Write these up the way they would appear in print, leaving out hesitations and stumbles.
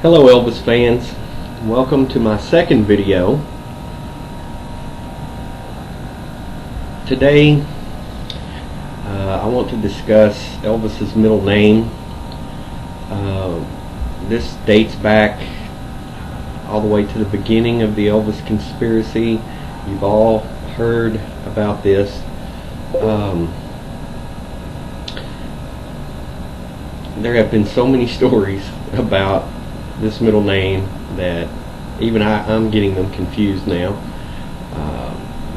Hello Elvis fans, welcome to my second video. Today I want to discuss Elvis's middle name. This dates back all the way to the beginning of the Elvis conspiracy. You've all heard about this. There have been so many stories about this middle name that even I'm getting them confused now.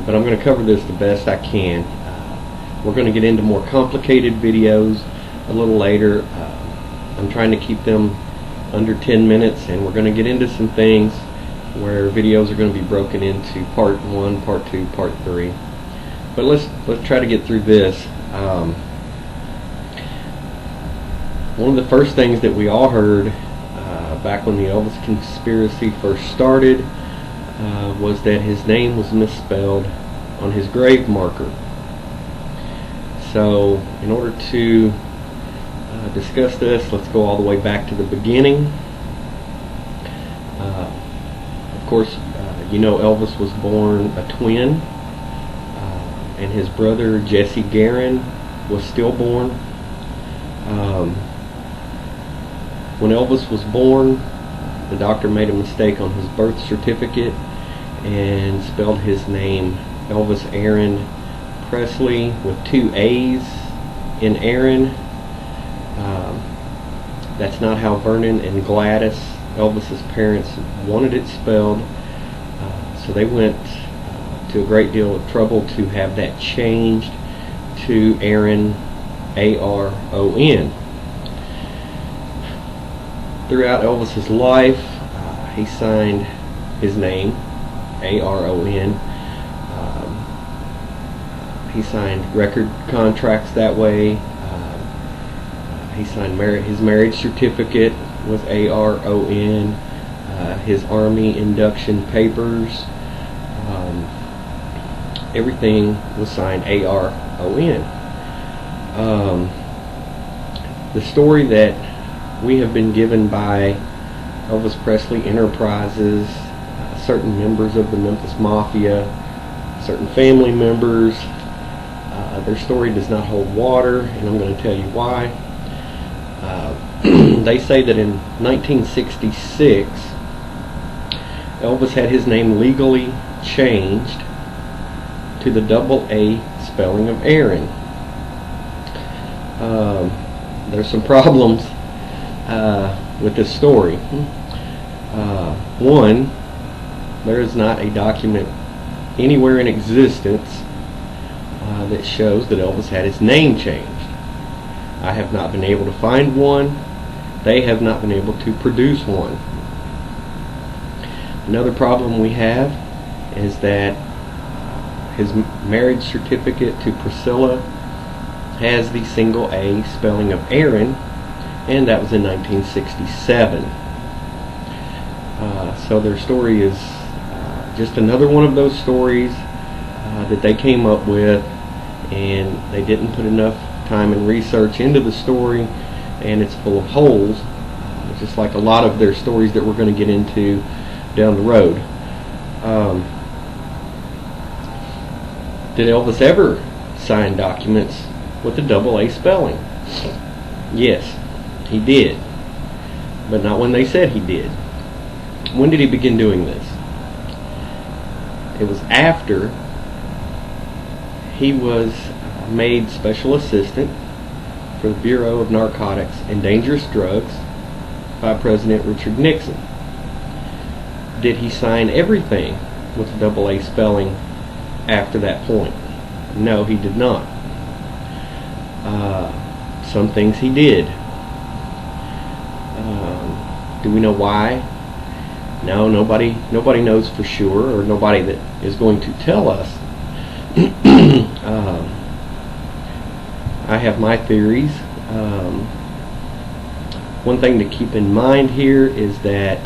But I'm going to cover this the best I can. We're going to get into more complicated videos a little later. I'm trying to keep them under 10 minutes, and we're going to get into some things where videos are going to be broken into part 1, part 2, part 3. But let's try to get through this. One of the first things that we all heard back when the Elvis conspiracy first started was that his name was misspelled on his grave marker. So in order to discuss this, let's go all the way back to the beginning. Of course, you know Elvis was born a twin, and his brother Jesse Garin was stillborn. When Elvis was born, the doctor made a mistake on his birth certificate and spelled his name Elvis Aron Presley with 2 A's in Aron. That's not how Vernon and Gladys, Elvis's parents, wanted it spelled. So they went to a great deal of trouble to have that changed to Aron, A-R-O-N. Throughout Elvis's life, he signed his name, A-R-O-N. He signed record contracts that way. He signed his marriage certificate was A-R-O-N. His Army induction papers, everything was signed A-R-O-N. The story that we have been given by Elvis Presley Enterprises, certain members of the Memphis Mafia, certain family members, their story does not hold water, and I'm going to tell you why. They say that in 1966, Elvis had his name legally changed to the double A spelling of Aron. There's some problems with this story. One, there is not a document anywhere in existence that shows that Elvis had his name changed. I have not been able to find one. They have not been able to produce one. Another problem we have is that his marriage certificate to Priscilla has the single A spelling of Aron, and that was in 1967. So their story is just another one of those stories that they came up with, and they didn't put enough time and research into the story, and it's full of holes, just like a lot of their stories that we're going to get into down the road. Did Elvis ever sign documents with a double A spelling? Yes, he did, but not when they said he did. When did he begin doing this? It was after he was made special assistant for the Bureau of Narcotics and Dangerous Drugs by President Richard Nixon. Did he sign everything with a double A spelling after that point? No, he did not. Some things he did. Do we know why? No, nobody knows for sure, or nobody that is going to tell us. I have my theories. One thing to keep in mind here is that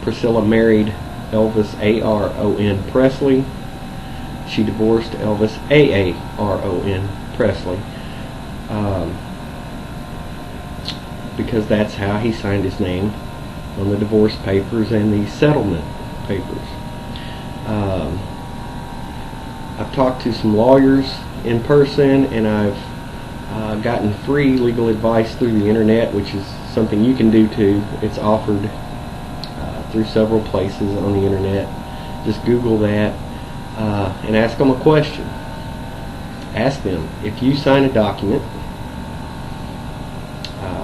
Priscilla married Elvis A-R-O-N Presley. She divorced Elvis A-A-R-O-N Presley. because that's how he signed his name on the divorce papers and the settlement papers. I've talked to some lawyers in person, and I've gotten free legal advice through the internet, which is something you can do too. It's offered through several places on the internet. Just Google that and ask them a question. Ask them, if you sign a document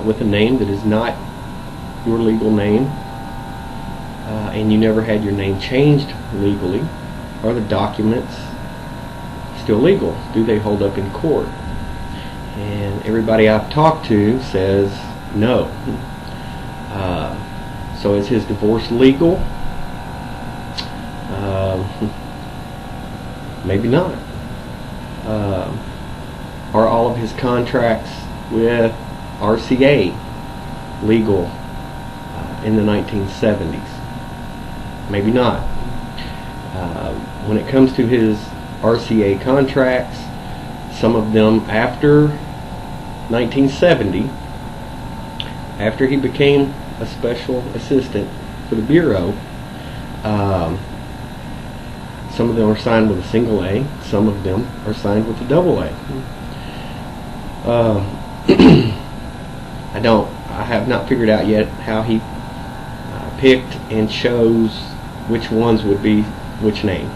with a name that is not your legal name, and you never had your name changed legally, are the documents still legal? Do they hold up in court? And everybody I've talked to says no. So is his divorce legal? Maybe not. Are all of his contracts with RCA legal in the 1970s? Maybe not. When it comes to his RCA contracts, some of them after 1970, after he became a special assistant for the Bureau, some of them are signed with a single A, some of them are signed with a double A. I have not figured out yet how he picked and chose which ones would be which name.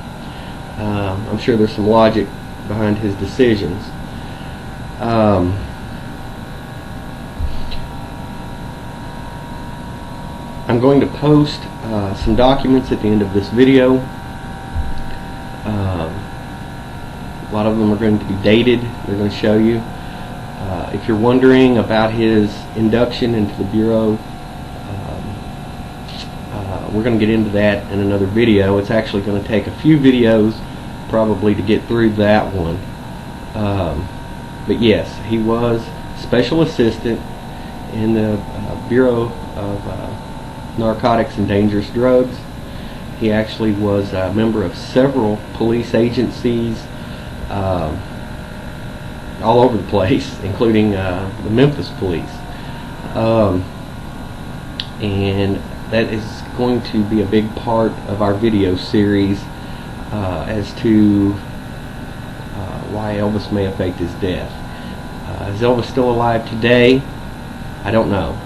I'm sure there's some logic behind his decisions. I'm going to post some documents at the end of this video. A lot of them are going to be dated. They're going to show you. If you're wondering about his induction into the Bureau, we're going to get into that in another video. It's actually going to take a few videos probably to get through that one. But yes, he was special assistant in the Bureau of Narcotics and Dangerous Drugs. He actually was a member of several police agencies all over the place, including the Memphis Police. And that is going to be a big part of our video series as to why Elvis may have faked his death. Is Elvis still alive today? I don't know.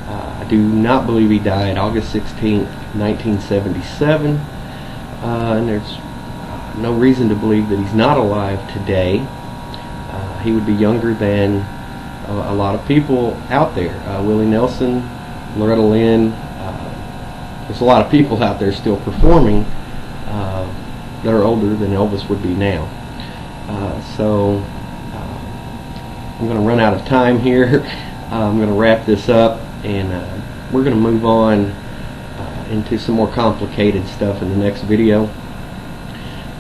I do not believe he died August 16th, 1977, and there's no reason to believe that he's not alive today. He would be younger than a lot of people out there. Willie Nelson, Loretta Lynn, there's a lot of people out there still performing that are older than Elvis would be now. So I'm going to run out of time here. I'm going to wrap this up, and we're going to move on into some more complicated stuff in the next video.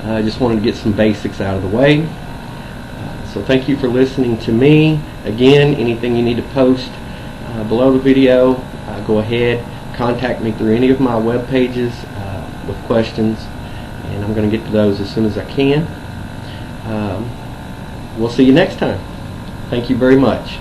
I just wanted to get some basics out of the way. So thank you for listening to me. Again, anything you need to post below the video, go ahead, contact me through any of my web pages with questions, and I'm going to get to those as soon as I can. We'll see you next time. Thank you very much.